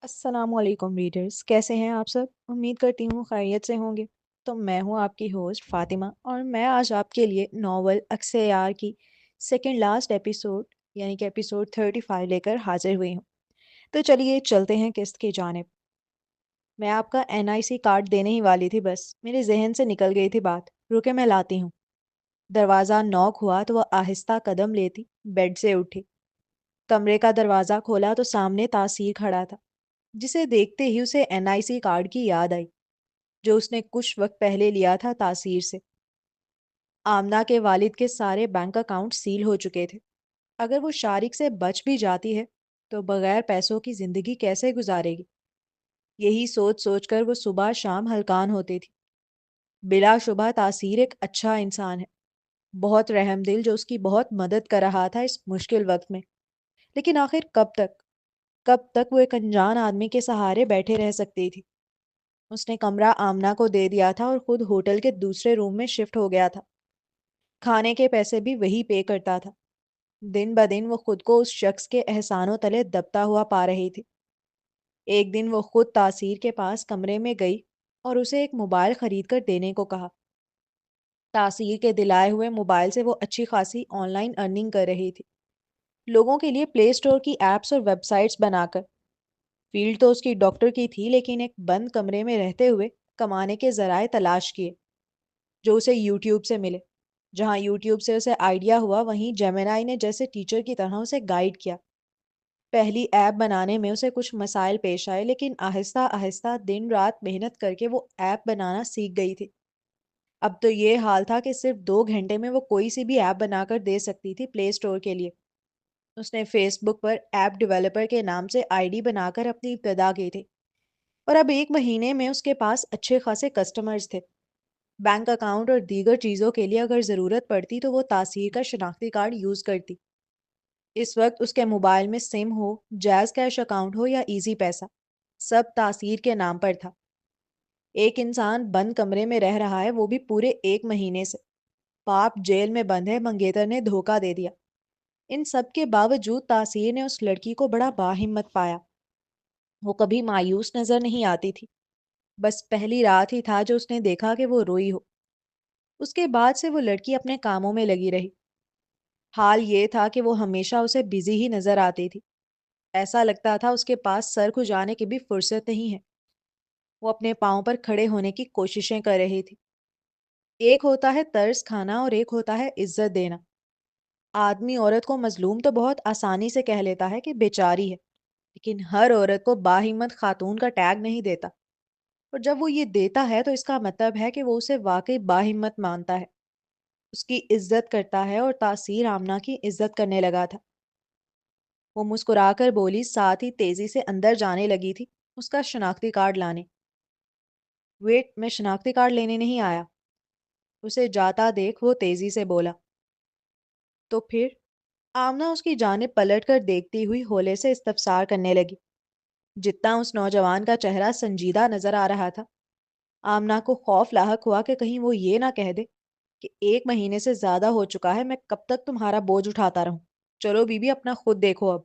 السلام علیکم ریڈرز، کیسے ہیں آپ سب؟ امید کرتی ہوں خیریت سے ہوں گے۔ تو میں ہوں آپ کی ہوسٹ فاطمہ، اور میں آج آپ کے لیے ناول عکس یار کی سیکنڈ لاسٹ ایپیسوڈ یعنی کہ ایپیسوڈ 35 لے کر حاضر ہوئی ہوں۔ تو چلیے چلتے ہیں قسط کی جانب۔ میں آپ کا NIC کارڈ دینے ہی والی تھی، بس میرے ذہن سے نکل گئی تھی بات، رکے میں لاتی ہوں۔ دروازہ نوک ہوا تو وہ آہستہ قدم لیتی بیڈ سے اٹھی، کمرے کا دروازہ کھولا تو سامنے تاثیر کھڑا تھا، جسے دیکھتے ہی اسے NIC کارڈ کی یاد آئی جو اس نے کچھ وقت پہلے لیا تھا تاثیر سے۔ آمنہ کے والد کے سارے بینک اکاؤنٹ سیل ہو چکے تھے۔ اگر وہ شارق سے بچ بھی جاتی ہے تو بغیر پیسوں کی زندگی کیسے گزارے گی؟ یہی سوچ سوچ کر وہ صبح شام ہلکان ہوتی تھی۔ بلا شبہ تاثیر ایک اچھا انسان ہے، بہت رحم دل، جو اس کی بہت مدد کر رہا تھا اس مشکل وقت میں۔ لیکن آخر کب تک وہ ایک انجان آدمی کے سہارے بیٹھے رہ سکتی تھی؟ اس نے کمرہ آمنہ کو دے دیا تھا اور خود ہوٹل کے دوسرے روم میں شفٹ ہو گیا تھا۔ کھانے کے پیسے بھی وہی پے کرتا تھا۔ دن بدن وہ خود کو اس شخص کے احسانوں تلے دبتا ہوا پا رہی تھی۔ ایک دن وہ خود تاثیر کے پاس کمرے میں گئی اور اسے ایک موبائل خرید کر دینے کو کہا۔ تاثیر کے دلائے ہوئے موبائل سے وہ اچھی خاصی آن لائن ارننگ کر رہی تھی، لوگوں کے لیے پلے اسٹور کی ایپس اور ویب سائٹس بنا کر۔ فیلڈ تو اس کی ڈاکٹر کی تھی، لیکن ایک بند کمرے میں رہتے ہوئے کمانے کے ذرائع تلاش کیے جو اسے یوٹیوب سے ملے۔ جہاں یوٹیوب سے اسے آئیڈیا ہوا، وہیں جیمنائی نے جیسے ٹیچر کی طرح اسے گائیڈ کیا۔ پہلی ایپ بنانے میں اسے کچھ مسائل پیش آئے، لیکن آہستہ آہستہ دن رات محنت کر کے وہ ایپ بنانا سیکھ گئی تھی۔ اب تو یہ حال تھا کہ صرف 2 گھنٹے میں وہ کوئی سی بھی ایپ بنا کر دے سکتی تھی پلے اسٹور کے لیے۔ اس نے فیس بک پر ایپ ڈیولپر کے نام سے ID بنا کر اپنی ابتدا کی تھی، اور اب 1 مہینے میں اس کے پاس اچھے خاصے کسٹمرز تھے۔ بینک اکاؤنٹ اور دیگر چیزوں کے لیے اگر ضرورت پڑتی تو وہ تاثیر کا شناختی کارڈ یوز کرتی۔ اس وقت اس کے موبائل میں سم ہو، جیز کیش اکاؤنٹ ہو یا ایزی پیسہ، سب تاثیر کے نام پر تھا۔ ایک انسان بند کمرے میں رہ رہا ہے، وہ بھی پورے 1 مہینے سے۔ باپ جیل میں بند ہے، منگیتر نے دھوکہ دے دیا۔ ان سب کے باوجود تاثیر نے اس لڑکی کو بڑا باہمت پایا۔ وہ کبھی مایوس نظر نہیں آتی تھی، بس پہلی رات ہی تھا جو اس نے دیکھا کہ وہ روئی ہو۔ اس کے بعد سے وہ لڑکی اپنے کاموں میں لگی رہی۔ حال یہ تھا کہ وہ ہمیشہ اسے بزی ہی نظر آتی تھی، ایسا لگتا تھا اس کے پاس سر کھجانے کی بھی فرصت نہیں ہے۔ وہ اپنے پاؤں پر کھڑے ہونے کی کوششیں کر رہی تھی۔ ایک ہوتا ہے ترس کھانا اور ایک ہوتا ہے عزت دینا۔ آدمی عورت کو مظلوم تو بہت آسانی سے کہہ لیتا ہے کہ بیچاری ہے، لیکن ہر عورت کو باہمت خاتون کا ٹیگ نہیں دیتا، اور جب وہ یہ دیتا ہے تو اس کا مطلب ہے کہ وہ اسے واقعی باہمت مانتا ہے، اس کی عزت کرتا ہے۔ اور تاثیر آمنہ کی عزت کرنے لگا تھا۔ وہ مسکرا کر بولی، ساتھ ہی تیزی سے اندر جانے لگی تھی اس کا شناختی کارڈ لانے۔ ویٹ، میں شناختی کارڈ لینے نہیں آیا۔ اسے جاتا دیکھ وہ تیزی سے بولا۔ تو پھر؟ آمنہ اس کی جانب پلٹ کر دیکھتی ہوئی ہولے سے استفسار کرنے لگی۔ جتنا اس نوجوان کا چہرہ سنجیدہ نظر آ رہا تھا، آمنہ کو خوف لاحق ہوا کہ کہیں وہ یہ نہ کہہ دے کہ 1 مہینے سے زیادہ ہو چکا ہے، میں کب تک تمہارا بوجھ اٹھاتا رہوں؟ چلو بی بی، اپنا خود دیکھو اب۔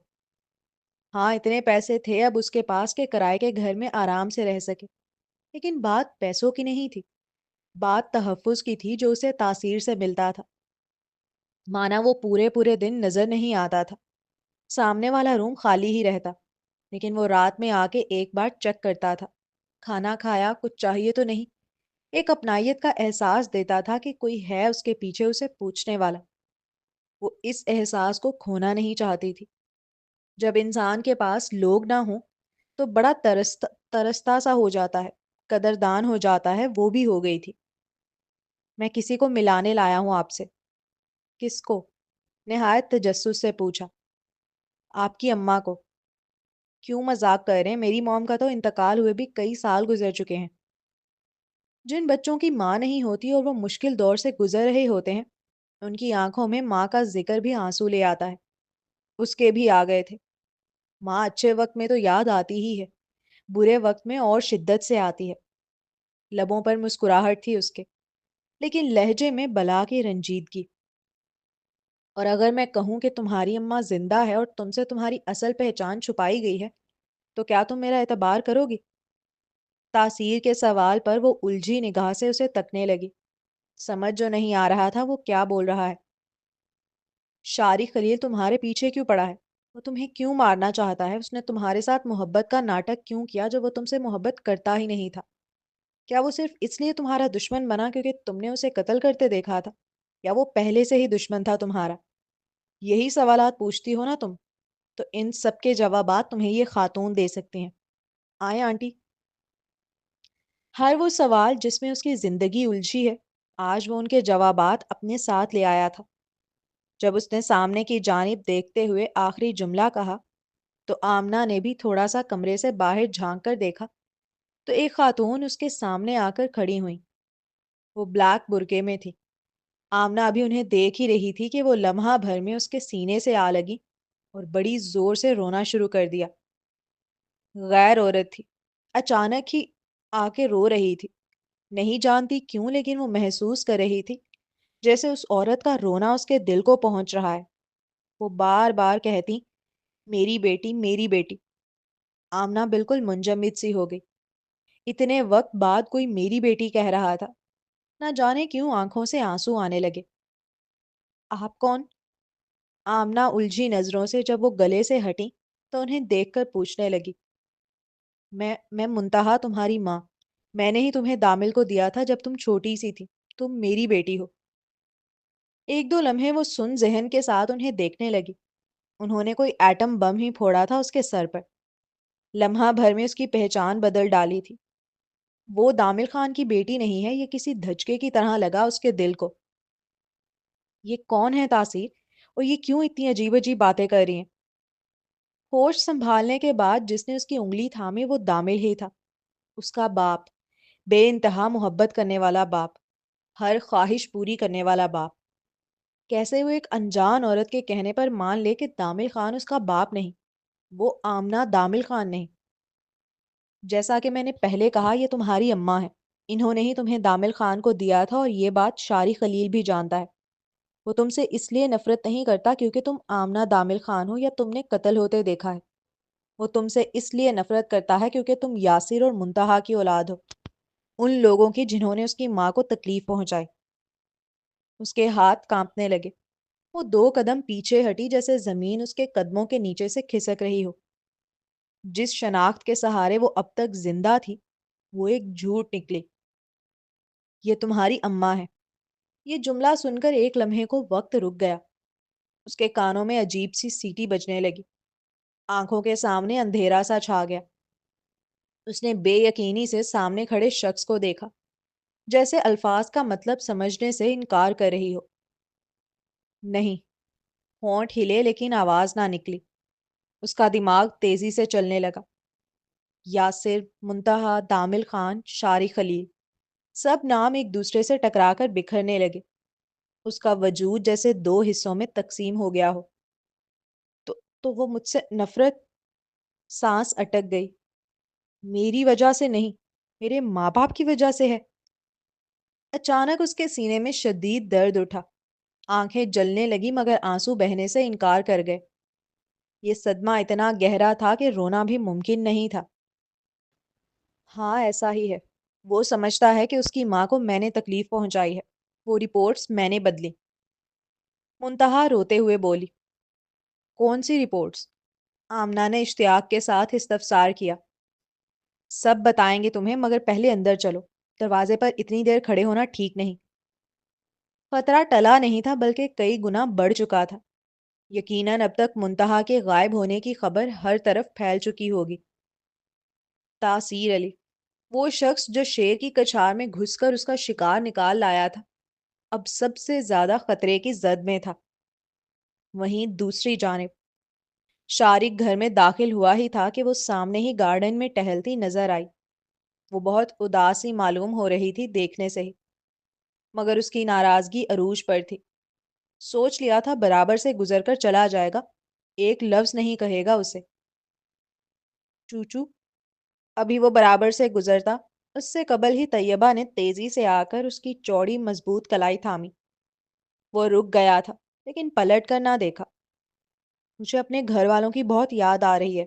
ہاں، اتنے پیسے تھے اب اس کے پاس کہ کرائے کے گھر میں آرام سے رہ سکے، لیکن بات پیسوں کی نہیں تھی، بات تحفظ کی تھی جو اسے تاثیر سے ملتا تھا۔ مانا وہ پورے پورے دن نظر نہیں آتا تھا، سامنے والا روم خالی ہی رہتا، لیکن وہ رات میں آ کے ایک بار چیک کرتا تھا، کھانا کھایا، کچھ چاہیے تو نہیں۔ ایک اپنائیت کا احساس دیتا تھا کہ کوئی ہے اس کے پیچھے اسے پوچھنے والا۔ وہ اس احساس کو کھونا نہیں چاہتی تھی۔ جب انسان کے پاس لوگ نہ ہوں تو بڑا ترستا سا ہو جاتا ہے، قدردان ہو جاتا ہے، وہ بھی ہو گئی تھی۔ میں کسی کو ملانے لایا ہوں آپ سے۔ کس کو؟ نہایت تجسس سے پوچھا۔ آپ کی اماں کو۔ کیوں مذاق کر رہے ہیں؟ میری موم کا تو انتقال ہوئے بھی کئی سال گزر چکے ہیں۔ جن بچوں کی ماں نہیں ہوتی اور وہ مشکل دور سے گزر رہے ہوتے ہیں، ان کی آنکھوں میں ماں کا ذکر بھی آنسو لے آتا ہے۔ اس کے بھی آ گئے تھے۔ ماں اچھے وقت میں تو یاد آتی ہی ہے، برے وقت میں اور شدت سے آتی ہے۔ لبوں پر مسکراہٹ تھی اس کے، لیکن لہجے میں بلا کی رنجیدگی۔ اور اگر میں کہوں کہ تمہاری اماں زندہ ہے اور تم سے تمہاری اصل پہچان چھپائی گئی ہے، تو کیا تم میرا اعتبار کرو گی؟ تاثیر کے سوال پر وہ الجھی نگاہ سے اسے تکنے لگی۔ سمجھ جو نہیں آ رہا تھا وہ کیا بول رہا ہے۔ شاری خلیل تمہارے پیچھے کیوں پڑا ہے؟ وہ تمہیں کیوں مارنا چاہتا ہے؟ اس نے تمہارے ساتھ محبت کا ناٹک کیوں کیا جو وہ تم سے محبت کرتا ہی نہیں تھا؟ کیا وہ صرف اس لیے تمہارا دشمن بنا کیونکہ تم نے اسے قتل کرتے دیکھا تھا؟ یا وہ پہلے سے ہی دشمن تھا تمہارا؟ یہی سوالات پوچھتی ہو نا تم؟ تو ان سب کے جوابات تمہیں یہ خاتون دے سکتی ہیں۔ آئیں آنٹی۔ ہر وہ سوال جس میں اس کی زندگی الجھی ہے، آج وہ ان کے جوابات اپنے ساتھ لے آیا تھا۔ جب اس نے سامنے کی جانب دیکھتے ہوئے آخری جملہ کہا تو آمنہ نے بھی تھوڑا سا کمرے سے باہر جھانک کر دیکھا تو ایک خاتون اس کے سامنے آ کر کھڑی ہوئی۔ وہ بلیک برقعے میں تھی۔ آمنہ ابھی انہیں دیکھ ہی رہی تھی کہ وہ لمحہ بھر میں اس کے سینے سے آ لگی اور بڑی زور سے رونا شروع کر دیا۔ غیر عورت تھی، اچانک ہی آ کے رو رہی تھی۔ نہیں جانتی کیوں لیکن وہ محسوس کر رہی تھی جیسے اس عورت کا رونا اس کے دل کو پہنچ رہا ہے۔ وہ بار بار کہتی، میری بیٹی میری بیٹی۔ آمنہ بالکل منجمد سی ہو گئی۔ اتنے وقت بعد کوئی میری بیٹی کہہ رہا تھا۔ نہ جانے کیوں آنکھوں سے آنسو آنے لگے۔ آپ کون؟ آمنہ الجھی نظروں سے جب وہ گلے سے ہٹی تو انہیں دیکھ کر پوچھنے لگی۔ میں منتہا تمہاری ماں۔ میں نے ہی تمہیں دامل کو دیا تھا جب تم چھوٹی سی تھی۔ تم میری بیٹی ہو۔ ایک دو لمحے وہ سن ذہن کے ساتھ انہیں دیکھنے لگی۔ انہوں نے کوئی ایٹم بم ہی پھوڑا تھا اس کے سر پر۔ لمحہ بھر میں اس کی پہچان بدل ڈالی تھی۔ وہ دامل خان کی بیٹی نہیں ہے، یہ کسی دھچکے کی طرح لگا اس کے دل کو۔ یہ کون ہے تاثیر؟ اور یہ کیوں اتنی عجیب عجیب باتیں کر رہی ہیں؟ ہوش سنبھالنے کے بعد جس نے اس کی انگلی تھامی وہ دامل ہی تھا، اس کا باپ، بے انتہا محبت کرنے والا باپ، ہر خواہش پوری کرنے والا باپ۔ کیسے وہ ایک انجان عورت کے کہنے پر مان لے کہ دامل خان اس کا باپ نہیں، وہ آمنہ دامل خان نہیں؟ جیسا کہ میں نے پہلے کہا یہ تمہاری اماں ہے۔ انہوں نے ہی تمہیں دامل خان کو دیا تھا اور یہ بات شاری خلیل بھی جانتا ہے۔ وہ تم سے اس لیے نفرت نہیں کرتا کیونکہ تم آمنہ دامل خان ہو یا تم نے قتل ہوتے دیکھا ہے۔ وہ تم سے اس لیے نفرت کرتا ہے کیونکہ تم یاسر اور منتہا کی اولاد ہو، ان لوگوں کی جنہوں نے اس کی ماں کو تکلیف پہنچائی۔ اس کے ہاتھ کانپنے لگے۔ وہ دو قدم پیچھے ہٹی جیسے زمین اس کے قدموں کے نیچے سے کھسک رہی ہو۔ جس شناخت کے سہارے وہ اب تک زندہ تھی وہ ایک جھوٹ نکلی۔ یہ تمہاری اماں ہے۔ یہ جملہ سن کر ایک لمحے کو وقت رک گیا۔ اس کے کانوں میں عجیب سی سیٹی بجنے لگی۔ آنکھوں کے سامنے اندھیرا سا چھا گیا۔ اس نے بے یقینی سے سامنے کھڑے شخص کو دیکھا، جیسے الفاظ کا مطلب سمجھنے سے انکار کر رہی ہو۔ نہیں۔ ہونٹ ہلے لیکن آواز نہ نکلی۔ اس کا دماغ تیزی سے چلنے لگا۔ یاسر، منتہا، دامل خان، شاری خلیل، سب نام ایک دوسرے سے ٹکرا کر بکھرنے لگے۔ اس کا وجود جیسے دو حصوں میں تقسیم ہو گیا ہو۔ تو وہ مجھ سے نفرت؟ سانس اٹک گئی۔ میری وجہ سے نہیں، میرے ماں باپ کی وجہ سے ہے۔ اچانک اس کے سینے میں شدید درد اٹھا۔ آنکھیں جلنے لگی مگر آنسو بہنے سے انکار کر گئے۔ یہ صدمہ اتنا گہرا تھا کہ رونا بھی ممکن نہیں تھا۔ ہاں ایسا ہی ہے۔ وہ سمجھتا ہے کہ اس کی ماں کو میں نے تکلیف پہنچائی ہے۔ وہ رپورٹس میں نے بدلی۔ منتہا روتے ہوئے بولی۔ کون سی رپورٹس؟ آمنہ نے اشتیاق کے ساتھ استفسار کیا۔ سب بتائیں گے تمہیں مگر پہلے اندر چلو۔ دروازے پر اتنی دیر کھڑے ہونا ٹھیک نہیں۔ خطرہ ٹلا نہیں تھا بلکہ کئی گنا بڑھ چکا تھا۔ یقیناً اب تک منتہا کے غائب ہونے کی خبر ہر طرف پھیل چکی ہوگی۔ تاثیر علی، وہ شخص جو شیر کی کچھار میں گھس کر اس کا شکار نکال لایا تھا، اب سب سے زیادہ خطرے کی زد میں تھا۔ وہیں دوسری جانب شارق گھر میں داخل ہوا ہی تھا کہ وہ سامنے ہی گارڈن میں ٹہلتی نظر آئی۔ وہ بہت اداسی معلوم ہو رہی تھی دیکھنے سے ہی، مگر اس کی ناراضگی عروج پر تھی۔ سوچ لیا تھا برابر سے گزر کر چلا جائے گا، ایک لفظ نہیں کہے گا اسے۔ چوچو۔ ابھی وہ برابر سے گزرتا اس سے قبل ہی طیبہ نے تیزی سے آ کر اس کی چوڑی مضبوط کلائی تھامی۔ وہ رک گیا تھا لیکن پلٹ کر نہ دیکھا۔ مجھے اپنے گھر والوں کی بہت یاد آ رہی ہے۔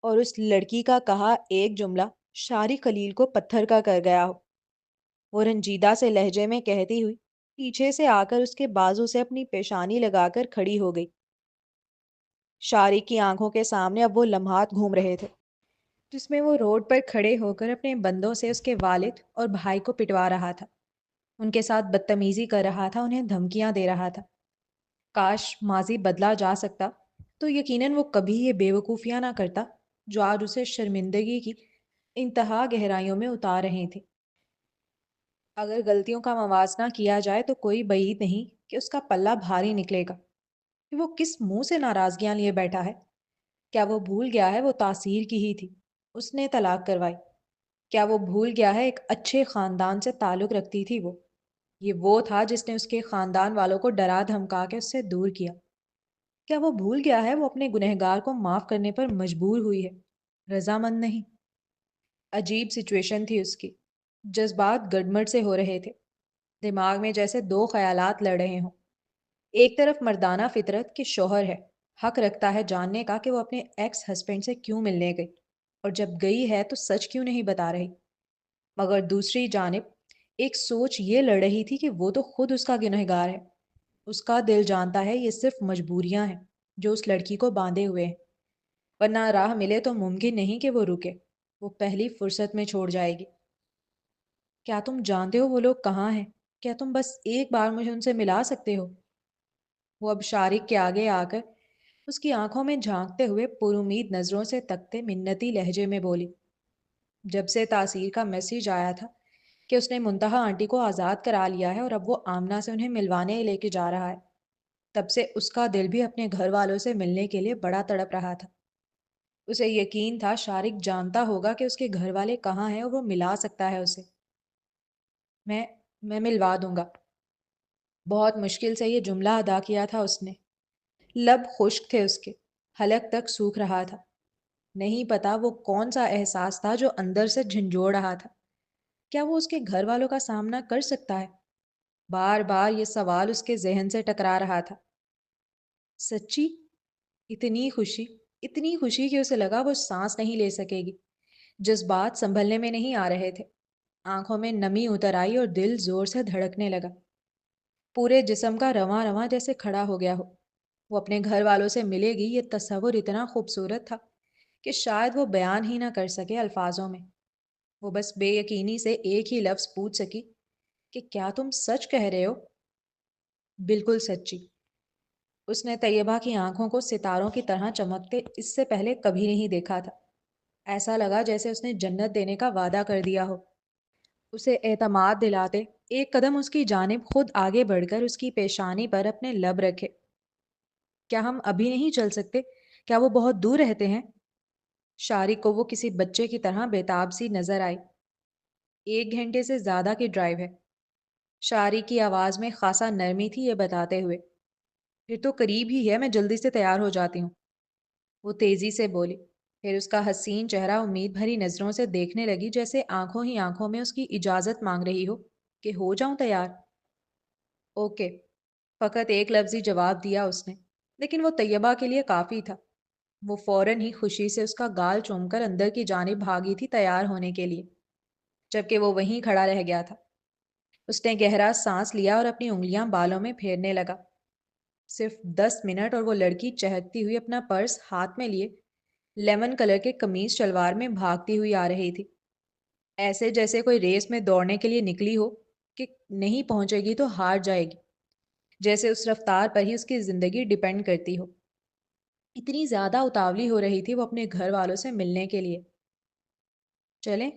اور اس لڑکی کا کہا ایک جملہ شاری خلیل کو پتھر کا کر گیا ہو۔ وہ رنجیدہ سے لہجے میں کہتی ہوئی پیچھے سے آ کر اس کے بازو سے اپنی پیشانی لگا کر کھڑی ہو گئی۔ شاری کی آنکھوں کے سامنے اب وہ لمحات گھوم رہے تھے جس میں وہ روڈ پر کھڑے ہو کر اپنے بندوں سے اس کے والد اور بھائی کو پٹوا رہا تھا، ان کے ساتھ بدتمیزی کر رہا تھا، انہیں دھمکیاں دے رہا تھا۔ کاش ماضی بدلا جا سکتا تو یقیناً وہ کبھی یہ بے وقوفیاں نہ کرتا جو آج اسے شرمندگی کی انتہا گہرائیوں میں اتار رہے تھے۔ اگر غلطیوں کا موازنہ کیا جائے تو کوئی بعید نہیں کہ اس کا پلہ بھاری نکلے گا کہ وہ کس منہ سے ناراضگیاں لیے بیٹھا ہے۔ کیا وہ بھول گیا ہے وہ تاثیر کی ہی تھی، اس نے طلاق کروائی؟ کیا وہ بھول گیا ہے ایک اچھے خاندان سے تعلق رکھتی تھی وہ تھا جس نے اس کے خاندان والوں کو ڈرا دھمکا کے اس سے دور کیا؟ کیا وہ بھول گیا ہے وہ اپنے گنہگار کو معاف کرنے پر مجبور ہوئی ہے، رضامند نہیں؟ عجیب سچویشن تھی اس کی، جذبات گڑمڑ سے ہو رہے تھے، دماغ میں جیسے دو خیالات لڑ رہے ہوں۔ ایک طرف مردانہ فطرت کہ شوہر ہے، حق رکھتا ہے جاننے کا کہ وہ اپنے ایکس ہسبینڈ سے کیوں ملنے گئی، اور جب گئی ہے تو سچ کیوں نہیں بتا رہی۔ مگر دوسری جانب ایک سوچ یہ لڑ رہی تھی کہ وہ تو خود اس کا گنہگار ہے، اس کا دل جانتا ہے یہ صرف مجبوریاں ہیں جو اس لڑکی کو باندھے ہوئے ہیں، ورنہ راہ ملے تو ممکن نہیں کہ وہ رکے، وہ پہلی فرصت میں چھوڑ جائے گی۔ کیا تم جانتے ہو وہ لوگ کہاں ہیں؟ کیا تم بس ایک بار مجھے ان سے ملا سکتے ہو؟ وہ اب شارق کے آگے آ کر اس کی آنکھوں میں جھانکتے ہوئے پر امید نظروں سے تکتے منتی لہجے میں بولی۔ جب سے تاثیر کا میسیج آیا تھا کہ اس نے منتہا آنٹی کو آزاد کرا لیا ہے اور اب وہ آمنہ سے انہیں ملوانے لے کے جا رہا ہے، تب سے اس کا دل بھی اپنے گھر والوں سے ملنے کے لیے بڑا تڑپ رہا تھا۔ اسے یقین تھا شارق جانتا ہوگا کہ اس کے گھر والے کہاں ہیں اور وہ ملا سکتا ہے اسے۔ میں میں ملوا دوں گا، بہت مشکل سے یہ جملہ ادا کیا تھا اس نے۔ لب خشک تھے اس کے، حلق تک سوکھ رہا تھا۔ نہیں پتا وہ کون سا احساس تھا جو اندر سے جھنجھوڑ رہا تھا۔ کیا وہ اس کے گھر والوں کا سامنا کر سکتا ہے؟ بار بار یہ سوال اس کے ذہن سے ٹکرا رہا تھا۔ سچی؟ اتنی خوشی، اتنی خوشی کہ اسے لگا وہ سانس نہیں لے سکے گی۔ جذبات سنبھلنے میں نہیں آ رہے تھے، آنکھوں میں نمی اتر آئی اور دل زور سے دھڑکنے لگا، پورے جسم کا رواں رواں جیسے کھڑا ہو گیا ہو۔ وہ اپنے گھر والوں سے ملے گی یہ تصور اتنا خوبصورت تھا کہ شاید وہ بیان ہی نہ کر سکے الفاظوں میں۔ وہ بس بے یقینی سے ایک ہی لفظ پوچھ سکی کہ کیا تم سچ کہہ رہے ہو؟ بالکل سچی۔ اس نے طیبہ کی آنکھوں کو ستاروں کی طرح چمکتے اس سے پہلے کبھی نہیں دیکھا تھا۔ ایسا لگا جیسے اس نے جنت دینے کا وعدہ کر دیا ہو۔ اسے اعتماد دلاتے ایک قدم اس کی جانب خود آگے بڑھ کر اس کی پیشانی پر اپنے لب رکھے۔ کیا ہم ابھی نہیں چل سکتے؟ کیا وہ بہت دور رہتے ہیں؟ شارق کو وہ کسی بچے کی طرح بےتاب سی نظر آئی۔ 1 گھنٹے سے زیادہ کی ڈرائیو ہے، شارق کی آواز میں خاصا نرمی تھی یہ بتاتے ہوئے۔ پھر تو قریب ہی ہے، میں جلدی سے تیار ہو جاتی ہوں، وہ تیزی سے بولی۔ پھر اس کا حسین چہرہ امید بھری نظروں سے دیکھنے لگی جیسے آنکھوں ہی آنکھوں میں اس کی اجازت مانگ رہی ہو کہ ہو جاؤں تیار۔ اوکے، فقط ایک لفظی جواب دیا اس نے، لیکن وہ طیبہ کے لیے کافی تھا۔ وہ فوراً ہی خوشی سے اس کا گال چوم کر اندر کی جانب بھاگی تھی تیار ہونے کے لیے، جبکہ وہ وہیں کھڑا رہ گیا تھا۔ اس نے گہرا سانس لیا اور اپنی انگلیاں بالوں میں پھیرنے لگا۔ صرف 10 منٹ اور وہ لڑکی چہکتی ہوئی اپنا پرس ہاتھ میں لیے لیمن کلر کے قمیض شلوار میں بھاگتی ہوئی آ رہی تھی، ایسے جیسے کوئی ریس میں دوڑنے کے لیے نکلی ہو کہ نہیں پہنچے گی تو ہار جائے گی، جیسے اس رفتار پر ہی اس کی زندگی ڈیپینڈ کرتی ہو۔ اتنی زیادہ اتاولی ہو رہی تھی وہ اپنے گھر والوں سے ملنے کے لیے۔ چلیں؟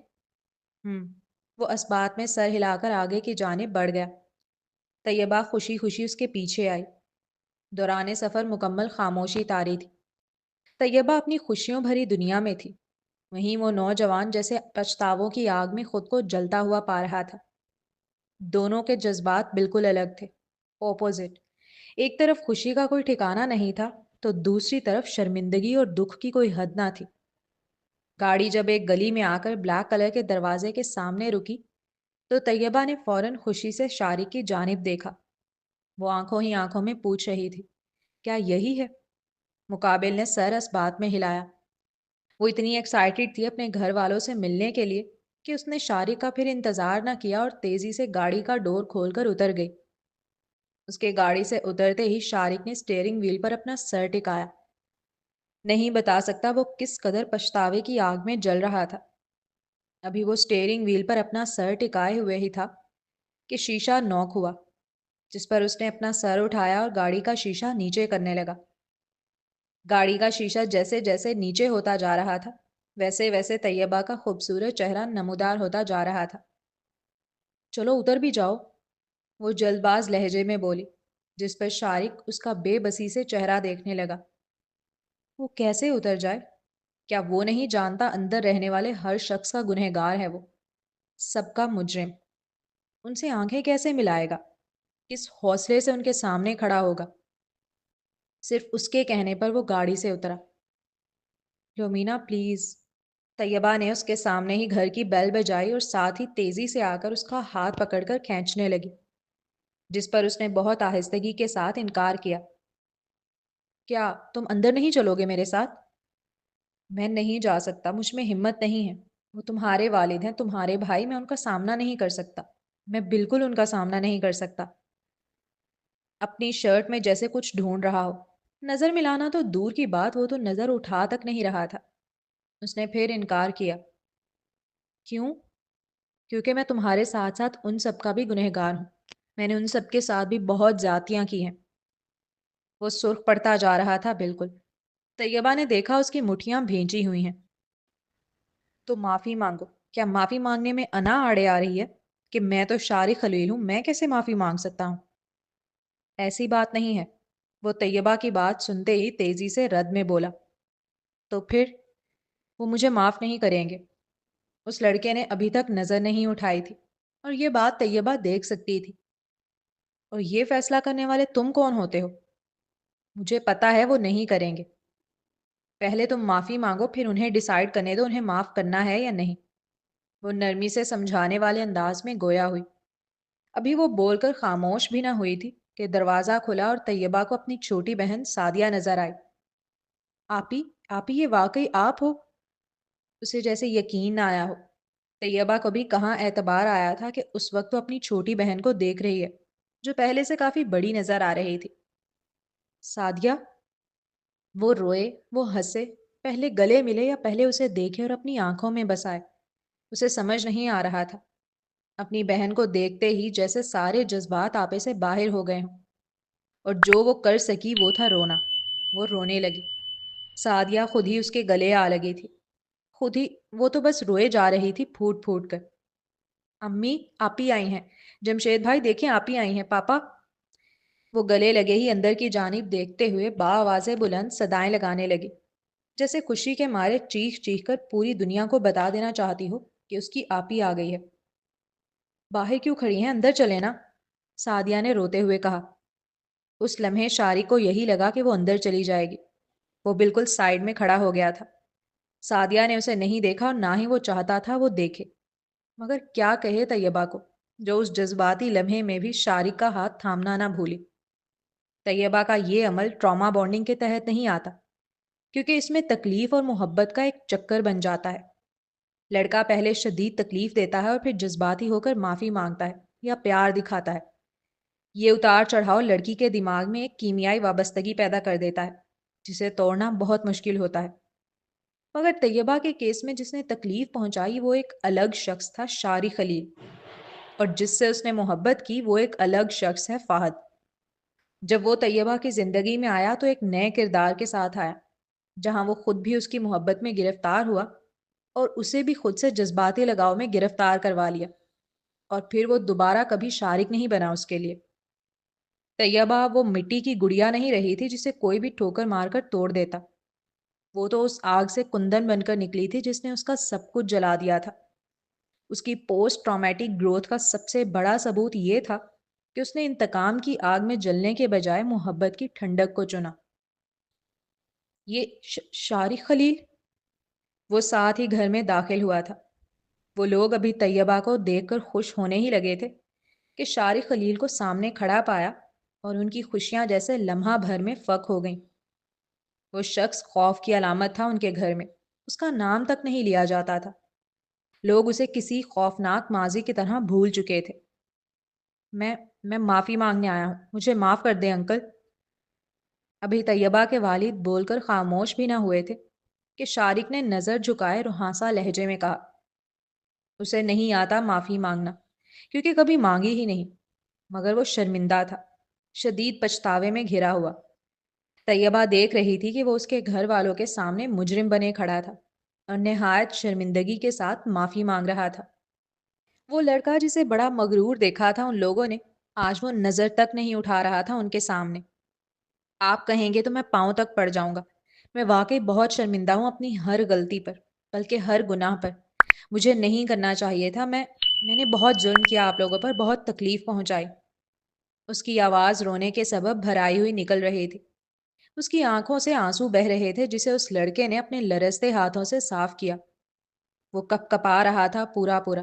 وہ اسبات میں سر ہلا کر آگے کی جانب بڑھ گیا۔ طیبہ خوشی خوشی اس کے پیچھے آئی۔ دوران سفر مکمل خاموشی طاری تھی۔ طیبہ اپنی خوشیوں بھری دنیا میں تھی، وہیں وہ نوجوان جیسے پچھتاووں کی آگ میں خود کو جلتا ہوا پا رہا تھا۔ دونوں کے جذبات بالکل الگ تھے، اپوزٹ۔ ایک طرف خوشی کا کوئی ٹھکانہ نہیں تھا تو دوسری طرف شرمندگی اور دکھ کی کوئی حد نہ تھی۔ گاڑی جب ایک گلی میں آ کر بلیک کلر کے دروازے کے سامنے رکی تو طیبہ نے فوراً خوشی سے شارق کی جانب دیکھا۔ وہ آنکھوں ہی آنکھوں میں پوچھ رہی تھی، کیا یہی ہے؟ مقابل نے سر اس بات میں ہلایا۔ وہ اتنی ایکسائٹیڈ تھی اپنے گھر والوں سے ملنے کے لیے کہ اس نے شارق کا پھر انتظار نہ کیا اور تیزی سے گاڑی کا ڈور کھول کر اتر گئی۔ اس کے گاڑی سے اترتے ہی شارق نے اسٹیئرنگ ویل پر اپنا سر ٹکایا۔ نہیں بتا سکتا وہ کس قدر پچھتاوے کی آگ میں جل رہا تھا۔ ابھی وہ اسٹیئرنگ ویل پر اپنا سر ٹکائے ہوئے ہی تھا کہ شیشہ نوک ہوا، جس پر اس نے اپنا سر اٹھایا اور گاڑی کا شیشہ نیچے کرنے لگا۔ گاڑی کا شیشہ جیسے جیسے نیچے ہوتا جا رہا تھا، ویسے ویسے طیبہ کا خوبصورت چہرہ نمودار ہوتا جا رہا تھا۔ چلو اتر بھی جاؤ، وہ جلد باز لہجے میں بولی، جس پر شارق اس کا بے بسی سے چہرہ دیکھنے لگا۔ وہ کیسے اتر جائے؟ کیا وہ نہیں جانتا اندر رہنے والے ہر شخص کا گنہگار ہے وہ، سب کا مجرم؟ ان سے آنکھیں کیسے ملائے گا؟ کس حوصلے سے ان کے سامنے کھڑا ہوگا؟ صرف اس کے کہنے پر وہ گاڑی سے اترا۔ رومینا پلیز، طیبہ نے اس کے سامنے ہی گھر کی بیل بجائی اور ساتھ ہی تیزی سے آ کر اس کا ہاتھ پکڑ کر کھینچنے لگی، جس پر اس نے بہت آہستگی کے ساتھ انکار کیا۔ کیا تم اندر نہیں چلو گے میرے ساتھ؟ میں نہیں جا سکتا، مجھ میں ہمت نہیں ہے۔ وہ تمہارے والد ہیں، تمہارے بھائی، میں ان کا سامنا نہیں کر سکتا، میں بالکل ان کا سامنا نہیں کر سکتا۔ اپنی شرٹ میں جیسے کچھ ڈھونڈ رہا ہو، نظر ملانا تو دور کی بات، وہ تو نظر اٹھا تک نہیں رہا تھا۔ اس نے پھر انکار کیا۔ کیوں؟ کیونکہ میں تمہارے ساتھ ساتھ ان سب کا بھی گنہگار ہوں، میں نے ان سب کے ساتھ بھی بہت زیادتیاں کی ہیں۔ وہ سرخ پڑتا جا رہا تھا بالکل۔ طیبہ نے دیکھا اس کی مٹھیاں بھینچی ہوئی ہیں۔ تو معافی مانگو۔ کیا معافی مانگنے میں انا آڑے آ رہی ہے کہ میں تو شارق خلیل ہوں، میں کیسے معافی مانگ سکتا ہوں؟ ایسی بات نہیں ہے، وہ طیبہ کی بات سنتے ہی تیزی سے رد میں بولا۔ تو پھر وہ مجھے معاف نہیں کریں گے۔ اس لڑکے نے ابھی تک نظر نہیں اٹھائی تھی اور یہ بات طیبہ دیکھ سکتی تھی۔ اور یہ فیصلہ کرنے والے تم کون ہوتے ہو؟ مجھے پتا ہے وہ نہیں کریں گے۔ پہلے تم معافی مانگو، پھر انہیں ڈیسائیڈ کرنے دو انہیں معاف کرنا ہے یا نہیں، وہ نرمی سے سمجھانے والے انداز میں گویا ہوئی۔ ابھی وہ بول کر خاموش بھی نہ ہوئی تھی کہ دروازہ کھلا اور طیبہ کو اپنی چھوٹی بہن سعدیہ نظر آئی۔ آپی، آپی یہ واقعی آپ ہو؟ اسے جیسے یقین نہ آیا ہو۔ طیبہ کو بھی کہاں اعتبار آیا تھا کہ اس وقت وہ اپنی چھوٹی بہن کو دیکھ رہی ہے، جو پہلے سے کافی بڑی نظر آ رہی تھی۔ سعدیہ؟ وہ روئے، وہ ہنسے، پہلے گلے ملے یا پہلے اسے دیکھے اور اپنی آنکھوں میں بسائے، اسے سمجھ نہیں آ رہا تھا۔ اپنی بہن کو دیکھتے ہی جیسے سارے جذبات آپے سے باہر ہو گئے ہوں، اور جو وہ کر سکی وہ تھا رونا۔ وہ رونے لگی۔ سعدیہ خود ہی اس کے گلے آ لگی تھی، خود ہی وہ تو بس روئے جا رہی تھی پھوٹ پھوٹ کر۔ امی، آپ ہی آئی ہیں، جمشید بھائی دیکھیں آپ ہی آئی ہیں، پاپا۔ وہ گلے لگے ہی اندر کی جانب دیکھتے ہوئے بآوازِ بلند صدائیں لگانے لگی، جیسے خوشی کے مارے چیخ چیخ کر پوری دنیا کو بتا دینا چاہتی ہو کہ اس کی آپی آ گئی ہے۔ باہر کیوں کھڑی ہیں، اندر چلے نا، سعدیہ نے روتے ہوئے کہا۔ اس لمحے شارق کو یہی لگا کہ وہ اندر چلی جائے گی۔ وہ بالکل سائڈ میں کھڑا ہو گیا تھا۔ سعدیہ نے اسے نہیں دیکھا اور نہ ہی وہ چاہتا تھا وہ دیکھے، مگر کیا کہے طیبہ کو، جو اس جذباتی لمحے میں بھی شارق کا ہاتھ تھامنا نہ بھولی۔ طیبہ کا یہ عمل ٹراما بانڈنگ کے تحت نہیں آتا، کیونکہ اس میں تکلیف اور محبت کا ایک چکر بن جاتا ہے۔ لڑکا پہلے شدید تکلیف دیتا ہے اور پھر جذباتی ہو کر معافی مانگتا ہے یا پیار دکھاتا ہے۔ یہ اتار چڑھاؤ لڑکی کے دماغ میں ایک کیمیائی وابستگی پیدا کر دیتا ہے، جسے توڑنا بہت مشکل ہوتا ہے۔ مگر طیبہ کے کیس میں جس نے تکلیف پہنچائی وہ ایک الگ شخص تھا، شارق خلیل، اور جس سے اس نے محبت کی وہ ایک الگ شخص ہے، فہد۔ جب وہ طیبہ کی زندگی میں آیا تو ایک نئے کردار کے ساتھ آیا، جہاں وہ خود بھی اس کی محبت میں گرفتار ہوا اور اسے بھی خود سے جذباتی لگاؤ میں گرفتار کروا لیا، اور پھر وہ دوبارہ کبھی شارق نہیں بنا اس کے لیے۔ طیبہ وہ مٹی کی گڑیا نہیں رہی تھی جسے کوئی بھی ٹھوکر مار کر توڑ دیتا۔ وہ تو اس آگ سے کندن بن کر نکلی تھی جس نے اس کا سب کچھ جلا دیا تھا۔ اس کی پوسٹ ٹرامیٹک گروتھ کا سب سے بڑا ثبوت یہ تھا کہ اس نے انتقام کی آگ میں جلنے کے بجائے محبت کی ٹھنڈک کو چنا۔ یہ شارق خلیل؟ وہ ساتھ ہی گھر میں داخل ہوا تھا۔ وہ لوگ ابھی طیبہ کو دیکھ کر خوش ہونے ہی لگے تھے کہ شارق خلیل کو سامنے کھڑا پایا اور ان کی خوشیاں جیسے لمحہ بھر میں فک ہو گئیں۔ وہ شخص خوف کی علامت تھا ان کے گھر میں، اس کا نام تک نہیں لیا جاتا تھا۔ لوگ اسے کسی خوفناک ماضی کی طرح بھول چکے تھے۔ میں میں معافی مانگنے آیا ہوں، مجھے معاف کر دیں انکل۔ ابھی طیبہ کے والد بول کر خاموش بھی نہ ہوئے تھے کہ شارق نے نظر جھکائے روحانسا لہجے میں کہا، اسے نہیں آتا معافی مانگنا، کیونکہ کبھی مانگی ہی نہیں، مگر وہ شرمندہ تھا، شدید پچھتاوے میں گھرا ہوا۔ طیبہ دیکھ رہی تھی کہ وہ اس کے گھر والوں کے سامنے مجرم بنے کھڑا تھا اور نہایت شرمندگی کے ساتھ معافی مانگ رہا تھا۔ وہ لڑکا جسے بڑا مغرور دیکھا تھا ان لوگوں نے، آج وہ نظر تک نہیں اٹھا رہا تھا ان کے سامنے۔ آپ کہیں گے تو میں پاؤں تک پڑ جاؤں گا، میں واقعی بہت شرمندہ ہوں اپنی ہر غلطی پر، بلکہ ہر گناہ پر۔ مجھے نہیں کرنا چاہیے تھا، میں نے بہت ظلم کیا آپ لوگوں پر، بہت تکلیف پہنچائی۔ اس کی آواز رونے کے سبب بھرائی ہوئی نکل رہی تھی۔ اس کی آنکھوں سے آنسو بہہ رہے تھے جسے اس لڑکے نے اپنے لرزتے ہاتھوں سے صاف کیا۔ وہ کپ کپا رہا تھا پورا پورا۔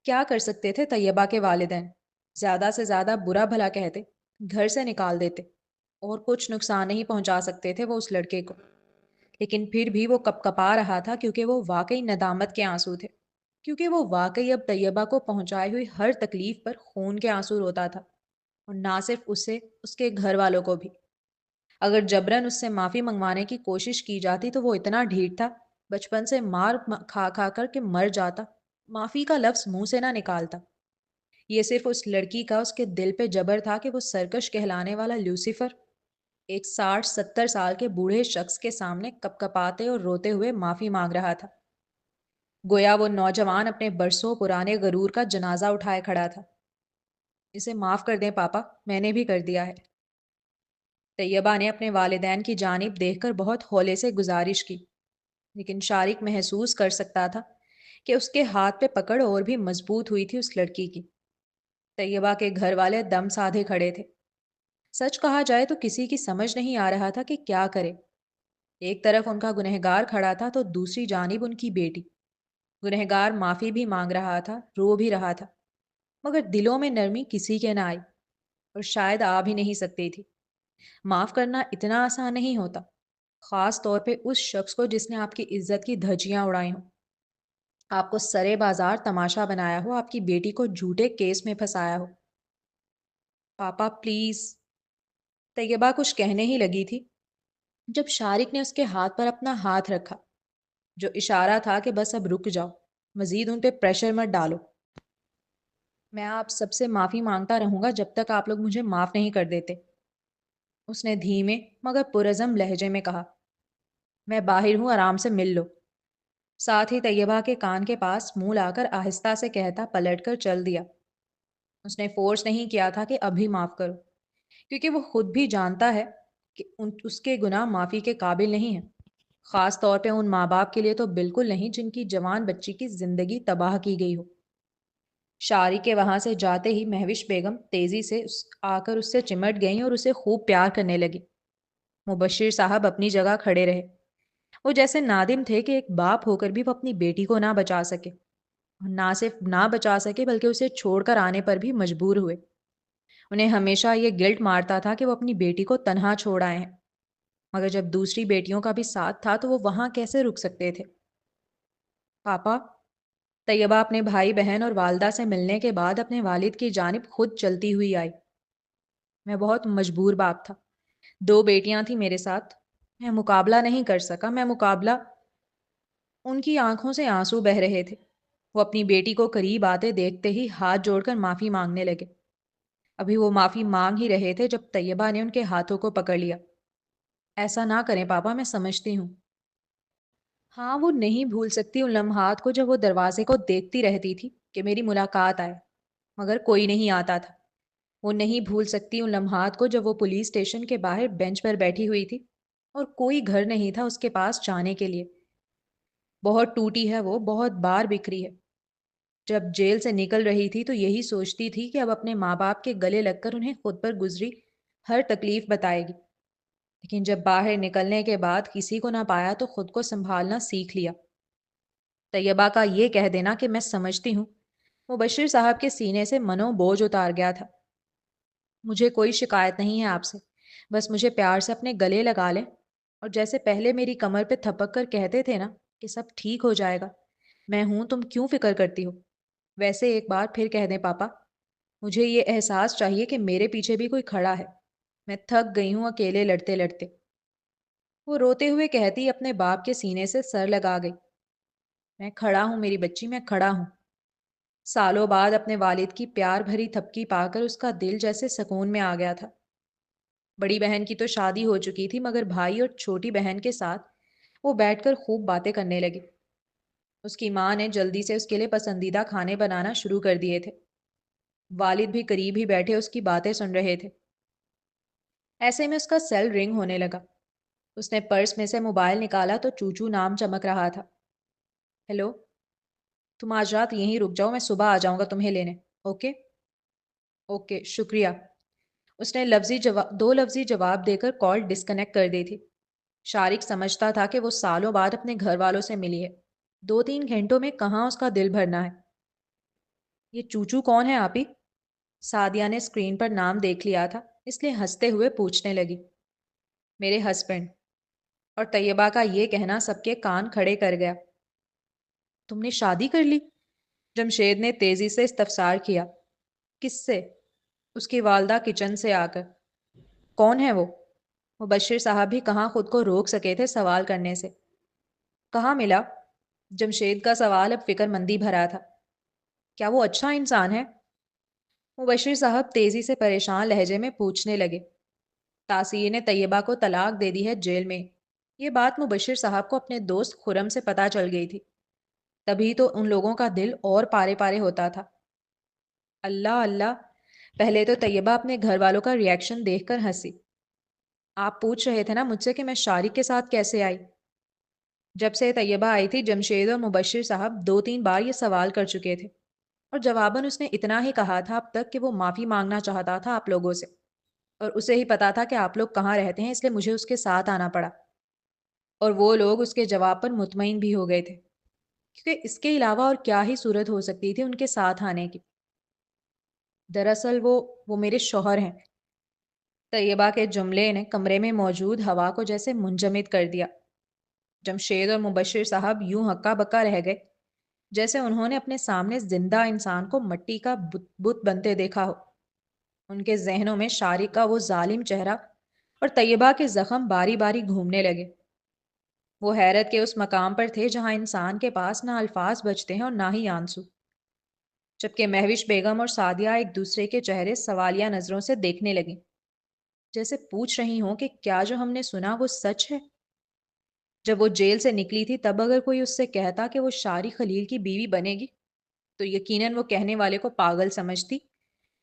کیا کر سکتے تھے طیبہ کے والدین؟ زیادہ سے زیادہ برا بھلا کہتے، گھر سے نکال دیتے، اور کچھ نقصان نہیں پہنچا سکتے تھے وہ اس لڑکے کو۔ لیکن پھر بھی وہ کپ کپا رہا تھا کیونکہ وہ واقعی ندامت کے آنسو تھے، کیونکہ وہ واقعی اب طیبہ کو پہنچائی ہوئی ہر تکلیف پر خون کے آنسو روتا تھا، اور نہ صرف اسے، اس کے گھر والوں کو بھی۔ اگر جبرن اس سے معافی منگوانے کی کوشش کی جاتی تو وہ اتنا ڈھیٹ تھا، بچپن سے مار کھا کھا کر کے مر جاتا، معافی کا لفظ منہ سے نہ نکالتا۔ یہ صرف اس لڑکی کا اس کے دل پہ جبر تھا کہ وہ سرکش کہلانے والا لوسیفر ایک 60-70 سال کے بوڑھے شخص کے سامنے کپ کپاتے اور روتے ہوئے معافی مانگ رہا تھا، گویا وہ نوجوان اپنے برسوں پرانے غرور کا جنازہ اٹھائے کھڑا تھا۔ اسے معاف کر دیں پاپا، میں نے بھی کر دیا ہے۔ طیبہ نے اپنے والدین کی جانب دیکھ کر بہت ہولے سے گزارش کی، لیکن شارق محسوس کر سکتا تھا کہ اس کے ہاتھ پہ پکڑ اور بھی مضبوط ہوئی تھی اس لڑکی کی۔ طیبہ کے گھر والے دم سادھے کھڑے تھے۔ سچ کہا جائے تو کسی کی سمجھ نہیں آ رہا تھا کہ کیا کرے۔ ایک طرف ان کا گنہگار کھڑا تھا تو دوسری جانب ان کی بیٹی۔ گنہگار معافی بھی مانگ رہا تھا، رو بھی رہا تھا، مگر دلوں میں نرمی کسی کے نہ آئی، اور شاید آ بھی نہیں سکتی تھی۔ معاف کرنا اتنا آسان نہیں ہوتا، خاص طور پہ اس شخص کو جس نے آپ کی عزت کی دھجیاں اڑائی ہوں، آپ کو سرے بازار تماشا بنایا ہو، آپ کی بیٹی کو جھوٹے کیس میں پھنسایا ہو۔ پاپا پلیز۔ طیبہ کچھ کہنے ہی لگی تھی جب شارق نے اس کے ہاتھ پر اپنا ہاتھ رکھا، جو اشارہ تھا کہ بس اب رک جاؤ، مزید ان پہ پریشر مت ڈالو۔ میں آپ سب سے معافی مانگتا رہوں گا جب تک آپ لوگ مجھے معاف نہیں کر دیتے، اس نے دھیمے مگر پرعزم لہجے میں کہا۔ میں باہر ہوں، آرام سے مل لو۔ ساتھ ہی طیبہ کے کان کے پاس منہ لا کر آہستہ سے کہتا پلٹ کر چل دیا۔ اس نے فورس نہیں کیا تھا کہ ابھی معاف کرو، کیونکہ وہ خود بھی جانتا ہے کہ اس کے گناہ معافی کے قابل نہیں ہیں، خاص طور پہ ان ماں باپ کے لیے تو بالکل نہیں جن کی جوان بچی کی زندگی تباہ کی گئی ہو۔ شاری کے وہاں سے جاتے ہی مہوش بیگم تیزی سے آ کر اس سے چمٹ گئیں اور اسے خوب پیار کرنے لگی۔ مبشر صاحب اپنی جگہ کھڑے رہے۔ وہ جیسے نادم تھے کہ ایک باپ ہو کر بھی وہ اپنی بیٹی کو نہ بچا سکے، اور نہ صرف نہ بچا سکے بلکہ اسے چھوڑ کر آنے پر بھی مجبور ہوئے۔ انہیں ہمیشہ یہ گلٹ مارتا تھا کہ وہ اپنی بیٹی کو تنہا چھوڑ آئے ہیں، مگر جب دوسری بیٹیوں کا بھی ساتھ تھا تو وہ وہاں کیسے رک سکتے تھے؟ پاپا۔ طیبہ اپنے بھائی بہن اور والدہ سے ملنے کے بعد اپنے والد کی جانب خود چلتی ہوئی آئی۔ میں بہت مجبور باپ تھا، 2 بیٹیاں تھیں میرے ساتھ، میں مقابلہ نہیں کر سکا، میں مقابلہ۔ ان کی آنکھوں سے آنسو بہہ رہے تھے۔ وہ اپنی بیٹی کو قریب آتے دیکھتے ہی ہاتھ جوڑ کر معافی مانگنے لگے۔ ابھی وہ معافی مانگ ہی رہے تھے جب طیبہ نے ان کے ہاتھوں کو پکڑ لیا۔ ایسا نہ کریں پاپا، میں سمجھتی ہوں۔ ہاں، وہ نہیں بھول سکتی ان لمحات کو جب وہ دروازے کو دیکھتی رہتی تھی کہ میری ملاقات آئے، مگر کوئی نہیں آتا تھا۔ وہ نہیں بھول سکتی ان لمحات کو جب وہ پولیس اسٹیشن کے باہر بینچ پر بیٹھی ہوئی تھی اور کوئی گھر نہیں تھا اس کے پاس جانے کے لیے۔ بہت ٹوٹی ہے وہ، بہت بار بکھری ہے۔ جب جیل سے نکل رہی تھی تو یہی سوچتی تھی کہ اب اپنے ماں باپ کے گلے لگ کر انہیں خود پر گزری ہر تکلیف بتائے گی، لیکن جب باہر نکلنے کے بعد کسی کو نہ پایا تو خود کو سنبھالنا سیکھ لیا۔ طیبہ کا یہ کہہ دینا کہ میں سمجھتی ہوں، مبشر صاحب کے سینے سے منو بوجھ اتار گیا تھا۔ مجھے کوئی شکایت نہیں ہے آپ سے، بس مجھے پیار سے اپنے گلے لگا لیں، اور جیسے پہلے میری کمر پہ تھپک کر کہتے تھے نا کہ سب ٹھیک ہو جائے گا. میں ہوں، تم کیوں فکر کرتی ہو؟ ویسے ایک بار پھر کہہ دیں پاپا، مجھے یہ احساس چاہیے کہ میرے پیچھے بھی کوئی کھڑا ہے. میں تھک گئی ہوں اکیلے لڑتے لڑتے. وہ روتے ہوئے کہتی اپنے باپ کے سینے سے سر لگا گئی. میں کھڑا ہوں میری بچی، میں کھڑا ہوں. سالوں بعد اپنے والد کی پیار بھری تھپکی پا کر اس کا دل جیسے سکون میں آ گیا تھا. بڑی بہن کی تو شادی ہو چکی تھی، مگر بھائی اور چھوٹی بہن کے ساتھ وہ بیٹھ کر خوب باتیں کرنے لگی. اس کی ماں نے جلدی سے اس کے لیے پسندیدہ کھانے بنانا شروع کر دیے تھے. والد بھی قریب ہی بیٹھے اس کی باتیں سن رہے تھے. ایسے میں اس کا سیل رنگ ہونے لگا. اس نے پرس میں سے موبائل نکالا تو چوچو نام چمک رہا تھا. ہیلو، تم آج رات یہیں رک جاؤ، میں صبح آ جاؤں گا تمہیں لینے. اوکے؟ اوکے، شکریہ. اس نے دو لفظی جواب دے کر کال ڈسکنیکٹ کر دی تھی. شارق سمجھتا تھا کہ وہ سالوں بعد اپنے گھر والوں سے ملی ہے. 2-3 گھنٹوں میں کہاں اس کا دل بھرنا ہے. یہ چوچو کون ہے آپی؟ سعدیہ نے اسکرین پر نام دیکھ لیا تھا، اس لیے ہنستے ہوئے پوچھنے لگی. میرے ہسبینڈ. اور طیبہ کا یہ کہنا سب کے کان کھڑے کر گیا. تم نے شادی کر لی؟ جمشید نے تیزی سے استفسار کیا. کس سے؟ اس کی والدہ کچن سے آ کر. کون ہے وہ؟ مبشر صاحب بھی کہاں خود کو روک سکے تھے سوال کرنے سے. کہاں ملا؟ جمشید کا سوال اب فکر مندی بھرا تھا. کیا وہ اچھا انسان ہے؟ مبشر صاحب تیزی سے پریشان لہجے میں پوچھنے لگے. تاثیر نے طیبہ کو طلاق دے دی ہے جیل میں. یہ بات مبشر صاحب کو اپنے دوست خرم سے پتہ چل گئی تھی. تبھی تو ان لوگوں کا دل اور پارے پارے ہوتا تھا. اللہ اللہ. پہلے تو طیبہ اپنے گھر والوں کا ریئیکشن دیکھ کر ہنسی. آپ پوچھ رہے تھے نا مجھ سے کہ میں شارق کے ساتھ کیسے آئی. جب سے طیبہ آئی تھی جمشید اور مبشر صاحب 2-3 بار یہ سوال کر چکے تھے، اور جواباً اس نے اتنا ہی کہا تھا اب تک کہ وہ معافی مانگنا چاہتا تھا آپ لوگوں سے، اور اسے ہی پتا تھا کہ آپ لوگ کہاں رہتے ہیں، اس لیے مجھے اس کے ساتھ آنا پڑا. اور وہ لوگ اس کے جواب پر مطمئن بھی ہو گئے تھے، کیونکہ اس کے علاوہ اور کیا ہی صورت ہو سکتی تھی ان کے ساتھ آنے کی. دراصل وہ میرے شوہر ہیں. طیبہ کے جملے نے کمرے میں موجود ہوا کو جیسے منجمد کر دیا. جمشید اور مبشر صاحب یوں ہکا بکا رہ گئے جیسے انہوں نے اپنے سامنے زندہ انسان کو مٹی کا بت بنتے دیکھا ہو. ان کے ذہنوں میں شارق کا وہ ظالم چہرہ اور طیبہ کے زخم باری باری گھومنے لگے. وہ حیرت کے اس مقام پر تھے جہاں انسان کے پاس نہ الفاظ بچتے ہیں اور نہ ہی آنسو. جبکہ مہوش بیگم اور سعدیہ ایک دوسرے کے چہرے سوالیہ نظروں سے دیکھنے لگیں، جیسے پوچھ رہی ہوں کہ کیا جو ہم نے سنا وہ سچ ہے. جب وہ جیل سے نکلی تھی تب اگر کوئی اس سے کہتا کہ وہ شارق خلیل کی بیوی بنے گی تو یقیناً وہ کہنے والے کو پاگل سمجھتی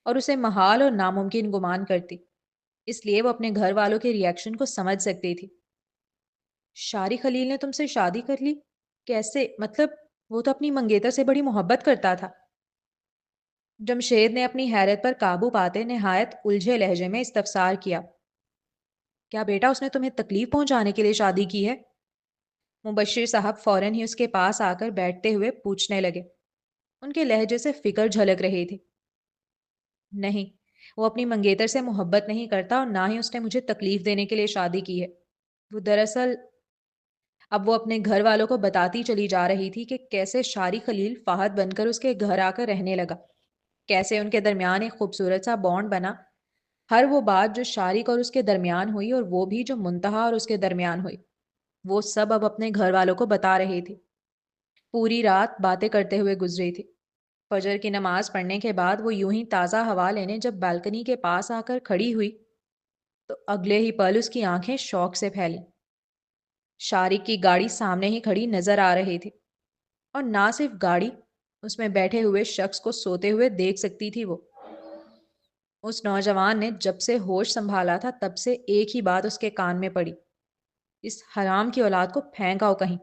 اور اسے محال اور ناممکن گمان کرتی. اس لیے وہ اپنے گھر والوں کے ریئیکشن کو سمجھ سکتی تھی. شارق خلیل نے تم سے شادی کر لی؟ کیسے؟ مطلب وہ تو اپنی منگیتر سے بڑی محبت کرتا تھا. جمشید نے اپنی حیرت پر قابو پاتے نہایت الجھے لہجے میں استفسار کیا. کیا بیٹا اس نے تمہیں تکلیف پہنچانے کے لیے شادی کی ہے؟ مبشر صاحب فوراً ہی اس کے پاس آ کر بیٹھتے ہوئے پوچھنے لگے. ان کے لہجے سے فکر جھلک رہی تھی. نہیں، وہ اپنی منگیتر سے محبت نہیں کرتا اور نہ ہی اس نے مجھے تکلیف دینے کے لیے شادی کی ہے. وہ دراصل اب وہ اپنے گھر والوں کو بتاتی چلی جا رہی تھی کہ کیسے شارق خلیل فہد بن کر اس کے گھر آ کر رہنے لگا، کیسے ان کے درمیان ایک خوبصورت سا بانڈ بنا. ہر وہ بات جو شارق اور اس کے درمیان ہوئی اور وہ بھی جو منتہا اور اس کے درمیان ہوئی، وہ سب اب اپنے گھر والوں کو بتا رہی تھی. پوری رات باتیں کرتے ہوئے گزری تھی. فجر کی نماز پڑھنے کے بعد وہ یوں ہی تازہ ہوا لینے جب بالکنی کے پاس آ کر کھڑی ہوئی تو اگلے ہی پل اس کی آنکھیں شوق سے پھیلیں. شارق کی گاڑی سامنے ہی کھڑی نظر آ رہی تھی، اور نہ صرف گاڑی، اس میں بیٹھے ہوئے شخص کو سوتے ہوئے دیکھ سکتی تھی. وہ اس نوجوان نے جب سے ہوش سنبھالا تھا تب سے ایک ہی بات اس کے کان میں پڑی: اس حرام کی اولاد کو پھینکاؤ کہیں.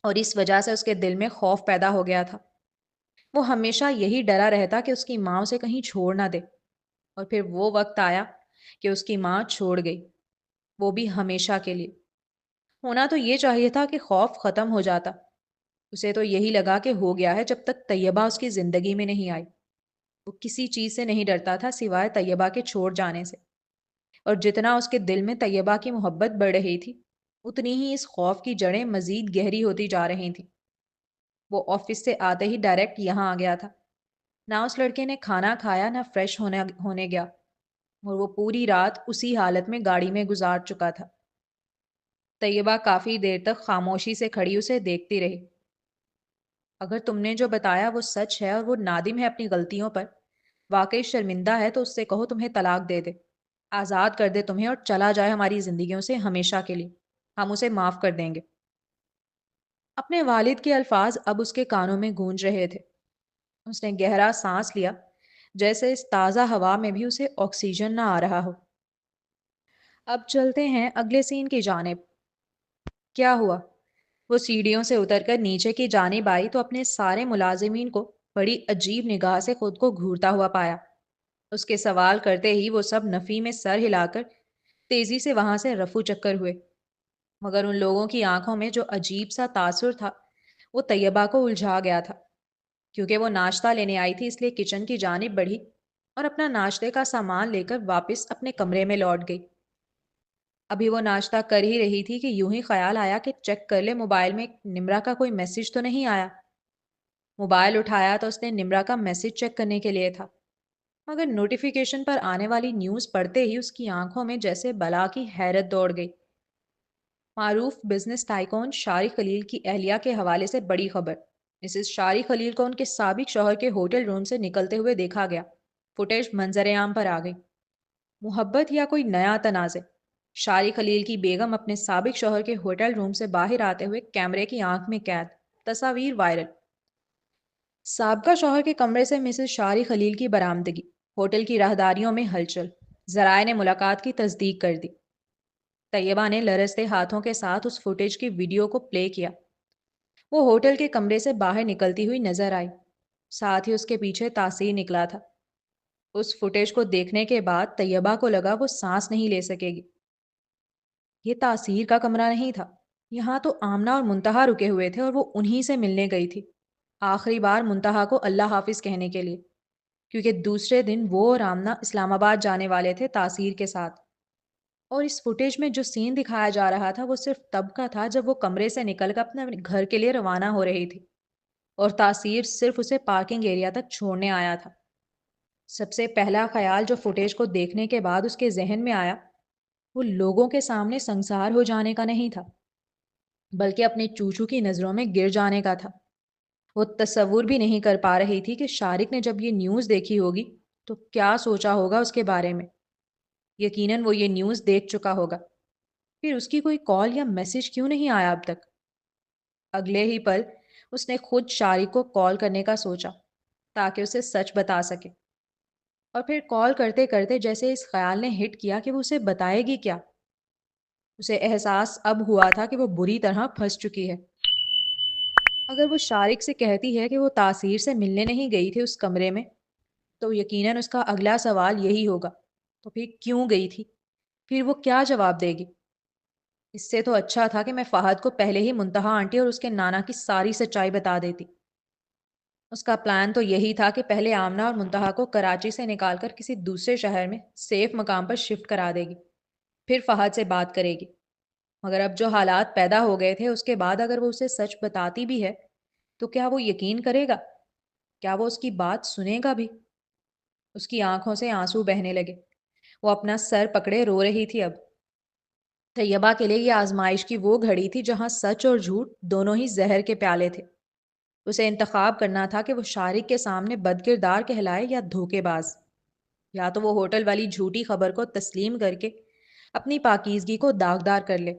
اور اس وجہ سے اس کے دل میں خوف پیدا ہو گیا تھا. وہ ہمیشہ یہی ڈرا رہتا کہ اس کی ماں اسے کہیں چھوڑ نہ دے. اور پھر وہ وقت آیا کہ اس کی ماں چھوڑ گئی، وہ بھی ہمیشہ کے لیے. ہونا تو یہ چاہیے تھا کہ خوف ختم ہو جاتا. اسے تو یہی لگا کہ ہو گیا ہے جب تک طیبہ اس کی زندگی میں نہیں آئی. وہ کسی چیز سے نہیں ڈرتا تھا سوائے طیبہ کے چھوڑ جانے سے. اور جتنا اس کے دل میں طیبہ کی محبت بڑھ رہی تھی اتنی ہی اس خوف کی جڑیں مزید گہری ہوتی جا رہی تھیں۔ وہ آفس سے آتے ہی ڈائریکٹ یہاں آ گیا تھا۔ نہ اس لڑکے نے کھانا کھایا نہ فریش ہونے گیا، اور وہ پوری رات اسی حالت میں گاڑی میں گزار چکا تھا۔ طیبہ کافی دیر تک خاموشی سے کھڑی اسے دیکھتی رہی۔ اگر تم نے جو بتایا وہ سچ ہے اور وہ نادم ہے اپنی غلطیوں پر، واقعی شرمندہ ہے، تو اس سے کہو تمہیں طلاق دے دے، آزاد کر دے تمہیں اور چلا جائے ہماری زندگیوں سے ہمیشہ کے لیے۔ ہم اسے معاف کر دیں گے۔ اپنے والد کے الفاظ اب اس کے کانوں میں گونج رہے تھے۔ اس نے گہرا سانس لیا، جیسے اس تازہ ہوا میں بھی اسے آکسیجن نہ آ رہا ہو۔ اب چلتے ہیں اگلے سین کی جانب۔ کیا ہوا؟ وہ سیڑھیوں سے اتر کر نیچے کی جانب آئی تو اپنے سارے ملازمین کو بڑی عجیب نگاہ سے خود کو گھورتا ہوا پایا۔ اس کے سوال کرتے ہی وہ سب نفی میں سر ہلا کر تیزی سے وہاں سے رفو چکر ہوئے، مگر ان لوگوں کی آنکھوں میں جو عجیب سا تاثر تھا وہ طیبہ کو الجھا گیا تھا۔ کیونکہ وہ ناشتہ لینے آئی تھی اس لیے کچن کی جانب بڑھی اور اپنا ناشتے کا سامان لے کر واپس اپنے کمرے میں لوٹ گئی۔ ابھی وہ ناشتہ کر ہی رہی تھی کہ یوں ہی خیال آیا کہ چیک کر لے موبائل میں نمرا کا کوئی میسج تو نہیں آیا۔ موبائل اٹھایا تو اس نے نمرا کا میسج چیک کرنے کے لیے تھا، مگر نوٹیفیکیشن پر آنے والی نیوز پڑھتے ہی اس کی آنکھوں میں جیسے بلا کی حیرت دوڑ گئی۔ معروف بزنس ٹائکون شاری خلیل کی اہلیہ کے حوالے سے بڑی خبر۔ مسز شاری خلیل کو ان کے سابق شوہر کے ہوٹل روم سے نکلتے ہوئے دیکھا گیا۔ فوٹیج منظر عام پر آ گئی۔ محبت یا کوئی نیا تنازع؟ شاری خلیل کی بیگم اپنے سابق شوہر کے ہوٹل روم سے باہر آتے ہوئے کیمرے کی آنکھ میں قید، تصاویر وائرل۔ سابقہ شوہر کے کمرے سے مسز شاری خلیل کی برآمدگی، ہوٹل کی راہداریوں میں ہلچل، ذرائع نے ملاقات کی تصدیق کر دی۔ طیبہ نے لرزتے ہاتھوں کے ساتھ اس فوٹیج کی ویڈیو کو پلے کیا۔ وہ ہوٹل کے کمرے سے باہر نکلتی ہوئی نظر آئی، ساتھ ہی اس کے پیچھے تاثیر نکلا تھا۔ اس فوٹیج کو دیکھنے کے بعد طیبہ کو لگا وہ سانس نہیں لے سکے گی۔ یہ تاثیر کا کمرہ نہیں تھا، یہاں تو آمنہ اور منتہا رکے ہوئے تھے اور وہ انہی سے ملنے گئی تھی، آخری بار منتہا کو اللہ حافظ کہنے کے لیے، کیونکہ دوسرے دن وہ اور آمنہ اسلام آباد جانے والے تھے تاثیر کے ساتھ۔ اور اس فوٹیج میں جو سین دکھایا جا رہا تھا وہ صرف تب کا تھا جب وہ کمرے سے نکل کر اپنے گھر کے لیے روانہ ہو رہی تھی، اور تاثیر صرف اسے پارکنگ ایریا تک چھوڑنے آیا تھا۔ سب سے پہلا خیال جو فوٹیج کو دیکھنے کے بعد اس کے ذہن میں آیا وہ لوگوں کے سامنے سنسار ہو جانے کا نہیں تھا، بلکہ اپنے چوچو کی نظروں میں گر جانے کا تھا۔ وہ تصور بھی نہیں کر پا رہی تھی کہ شارق نے جب یہ نیوز دیکھی ہوگی تو کیا سوچا ہوگا اس کے بارے میں۔ یقیناً وہ یہ نیوز دیکھ چکا ہوگا، پھر اس کی کوئی کال یا میسج کیوں نہیں آیا اب تک؟ اگلے ہی پل اس نے خود شارق کو کال کرنے کا سوچا تاکہ اسے سچ بتا سکے، اور پھر کال کرتے کرتے جیسے اس خیال نے ہٹ کیا کہ وہ اسے بتائے گی کیا۔ اسے احساس اب ہوا تھا کہ وہ بری طرح پھنس چکی ہے۔ اگر وہ شارق سے کہتی ہے کہ وہ تاثیر سے ملنے نہیں گئی تھی اس کمرے میں، تو یقیناً اس کا اگلا سوال یہی ہوگا، تو پھر کیوں گئی تھی؟ پھر وہ کیا جواب دے گی؟ اس سے تو اچھا تھا کہ میں فہد کو پہلے ہی منتہا آنٹی اور اس کے نانا کی ساری سچائی بتا دیتی۔ اس کا پلان تو یہی تھا کہ پہلے آمنہ اور منتہا کو کراچی سے نکال کر کسی دوسرے شہر میں سیف مقام پر شفٹ کرا دے گی، پھر فہد سے بات کرے گی۔ مگر اب جو حالات پیدا ہو گئے تھے اس کے بعد اگر وہ اسے سچ بتاتی بھی ہے تو کیا وہ یقین کرے گا؟ کیا وہ اس کی بات سنے گا بھی؟ اس کی آنکھوں سے آنسو بہنے لگے، وہ اپنا سر پکڑے رو رہی تھی۔ اب طیبہ کے لیے یہ آزمائش کی وہ گھڑی تھی جہاں سچ اور جھوٹ دونوں ہی زہر کے پیالے تھے۔ اسے انتخاب کرنا تھا کہ وہ شارق کے سامنے بد کردار کہلائے یا دھوکے باز، یا تو وہ ہوٹل والی جھوٹی خبر کو تسلیم کر کے اپنی پاکیزگی کو داغدار کر لے،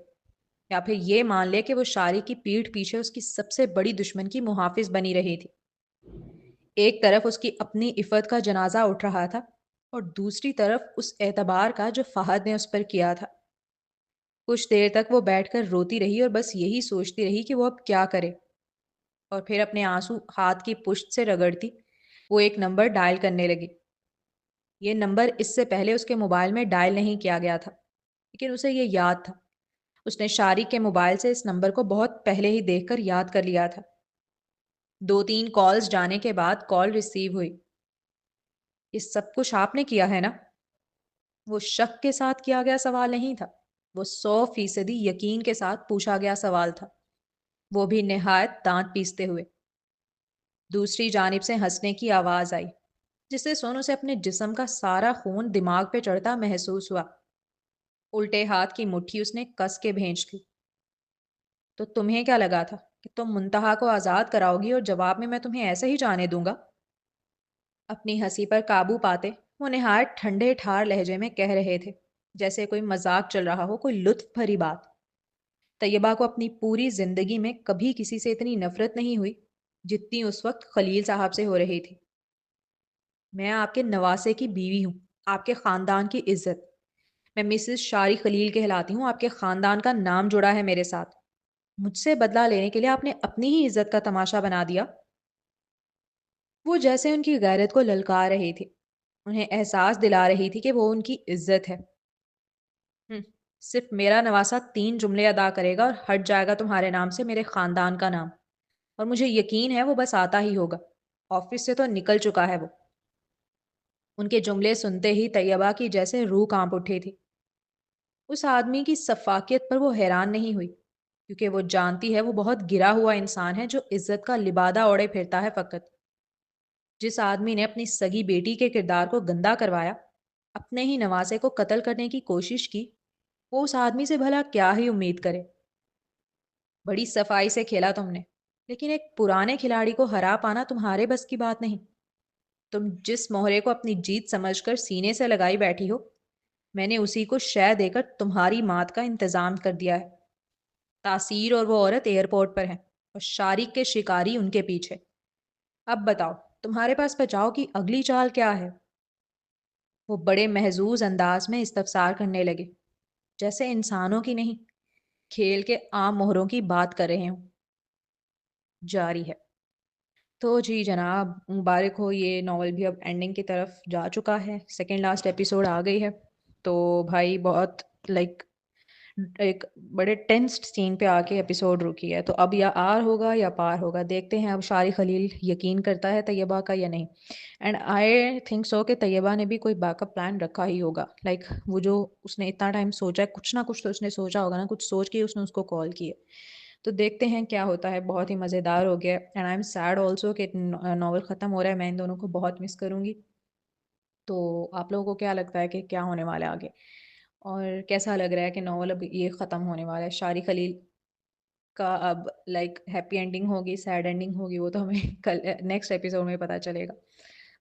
یا پھر یہ مان لے کہ وہ شارق کی پیٹھ پیچھے اس کی سب سے بڑی دشمن کی محافظ بنی رہی تھی۔ ایک طرف اس کی اپنی عفت کا جنازہ اٹھ رہا تھا، اور دوسری طرف اس اعتبار کا جو فہد نے اس پر کیا تھا۔ کچھ دیر تک وہ بیٹھ کر روتی رہی اور بس یہی سوچتی رہی کہ وہ اب کیا کرے، اور پھر اپنے آنسو ہاتھ کی پشت سے رگڑتی وہ ایک نمبر ڈائل کرنے لگی۔ یہ نمبر اس سے پہلے اس کے موبائل میں ڈائل نہیں کیا گیا تھا، لیکن اسے یہ یاد تھا۔ اس نے شارق کے موبائل سے اس نمبر کو بہت پہلے ہی دیکھ کر یاد کر لیا تھا۔ 2-3 کالز جانے کے بعد کال ریسیو ہوئی۔ یہ سب کچھ آپ نے کیا ہے نا؟ وہ شک کے ساتھ کیا گیا سوال نہیں تھا، وہ 100% یقین کے ساتھ پوچھا گیا سوال تھا، وہ بھی نہایت دانت پیستے ہوئے۔ دوسری جانب سے ہنسنے کی آواز آئی، جس سے سونو سے اپنے جسم کا سارا خون دماغ پہ چڑھتا محسوس ہوا۔ الٹے ہاتھ کی مٹھی اس نے کس کے بھینچ لی۔ تو تمہیں کیا لگا تھا کہ تم منتہا کو آزاد کراؤ گی اور جواب میں تمہیں ایسے ہی جانے دوں گا؟ اپنی ہنسی پر قابو پاتے وہ نہایت ٹھنڈے ٹھار لہجے میں کہہ رہے تھے، جیسے کوئی مذاق چل رہا ہو، کوئی لطف بھری بات۔ طیبہ کو اپنی پوری زندگی میں کبھی کسی سے اتنی نفرت نہیں ہوئی جتنی اس وقت خلیل صاحب سے ہو رہی تھی۔ میں آپ کے نواسے کی بیوی ہوں، آپ کے خاندان کی عزت۔ میں مسز شاری خلیل کہلاتی ہوں، آپ کے خاندان کا نام جڑا ہے میرے ساتھ۔ مجھ سے بدلہ لینے کے لیے آپ نے اپنی ہی عزت کا تماشا بنا دیا۔ وہ جیسے ان کی غیرت کو للکار رہی تھی، انہیں احساس دلا رہی تھی کہ وہ ان کی عزت ہے۔ ہم، صرف میرا نواسا 3 جملے ادا کرے گا اور ہٹ جائے گا تمہارے نام سے میرے خاندان کا نام، اور مجھے یقین ہے وہ بس آتا ہی ہوگا۔ آفس سے تو نکل چکا ہے وہ۔ ان کے جملے سنتے ہی طیبہ کی جیسے روح کانپ اٹھی تھی۔ اس آدمی کی سفاکیت پر وہ حیران نہیں ہوئی، کیونکہ وہ جانتی ہے وہ بہت گرا ہوا انسان ہے جو عزت کا لبادہ اوڑے پھرتا ہے فقط۔ جس آدمی نے اپنی سگی بیٹی کے کردار کو گندا کروایا، اپنے ہی نواسے کو قتل کرنے کی کوشش کی، وہ اس آدمی سے بھلا کیا ہی امید کرے؟ بڑی صفائی سے کھیلا تم نے، لیکن ایک پرانے کھلاڑی کو ہرا پانا تمہارے بس کی بات نہیں۔ تم جس مہرے کو اپنی جیت سمجھ کر سینے سے لگائی بیٹھی ہو، میں نے اسی کو شے دے کر تمہاری مات کا انتظام کر دیا ہے۔ تاثیر اور وہ عورت ایئرپورٹ پر ہے اور شارق کے شکاری ان کے پیچھے۔ اب بتاؤ تمہارے پاس بچاؤ کی اگلی چال کیا ہے؟ وہ بڑے محظوظ انداز میں استفسار کرنے لگے، جیسے انسانوں کی نہیں، کھیل کے عام مہروں کی بات کر رہے ہوں۔ جاری ہے۔ تو جی جناب، مبارک ہو، یہ ناول بھی اب اینڈنگ کی طرف جا چکا ہے، سیکنڈ لاسٹ ایپیسوڈ آ گئی ہے۔ تو بھائی بہت لائک ایک بڑے ٹینس سین پہ آ کے ایپیسوڈ رکی ہے، تو اب یا آر ہوگا یا پار ہوگا، دیکھتے ہیں اب شاری خلیل یقین کرتا ہے طیبہ کا یا نہیں۔ اینڈ آئی تھنک سو کہ طیبہ نے بھی کوئی بیک اپ پلان رکھا ہی ہوگا، لائک وہ جو اس نے اتنا ٹائم سوچا ہے، کچھ نہ کچھ تو اس نے سوچا ہوگا نا، کچھ سوچ کے اس نے اس کو کال کی ہے۔ تو دیکھتے ہیں کیا ہوتا ہے، بہت ہی مزیدار ہو گیا، and I am sad also کہ ناول ختم ہو رہا ہے، میں ان دونوں کو بہت مس کروں گی۔ تو آپ لوگوں کو کیا لگتا ہے کہ کیا ہونے والا ہے آگے، اور کیسا لگ رہا ہے کہ ناول اب یہ ختم ہونے والا ہے؟ شاری خلیل کا اب لائک ہیپی اینڈنگ ہوگی، سیڈ اینڈنگ ہوگی، وہ تو ہمیں کل نیکسٹ ایپیسوڈ میں پتہ چلے گا۔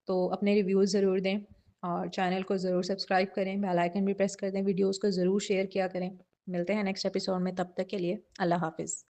تو اپنے ریویوز ضرور دیں اور چینل کو ضرور سبسکرائب کریں، بیل آئکن بھی پریس کر دیں، ویڈیوز کو ضرور شیئر کیا کریں۔ ملتے ہیں نیکسٹ ایپیسوڈ میں، تب تک کے لیے اللہ حافظ۔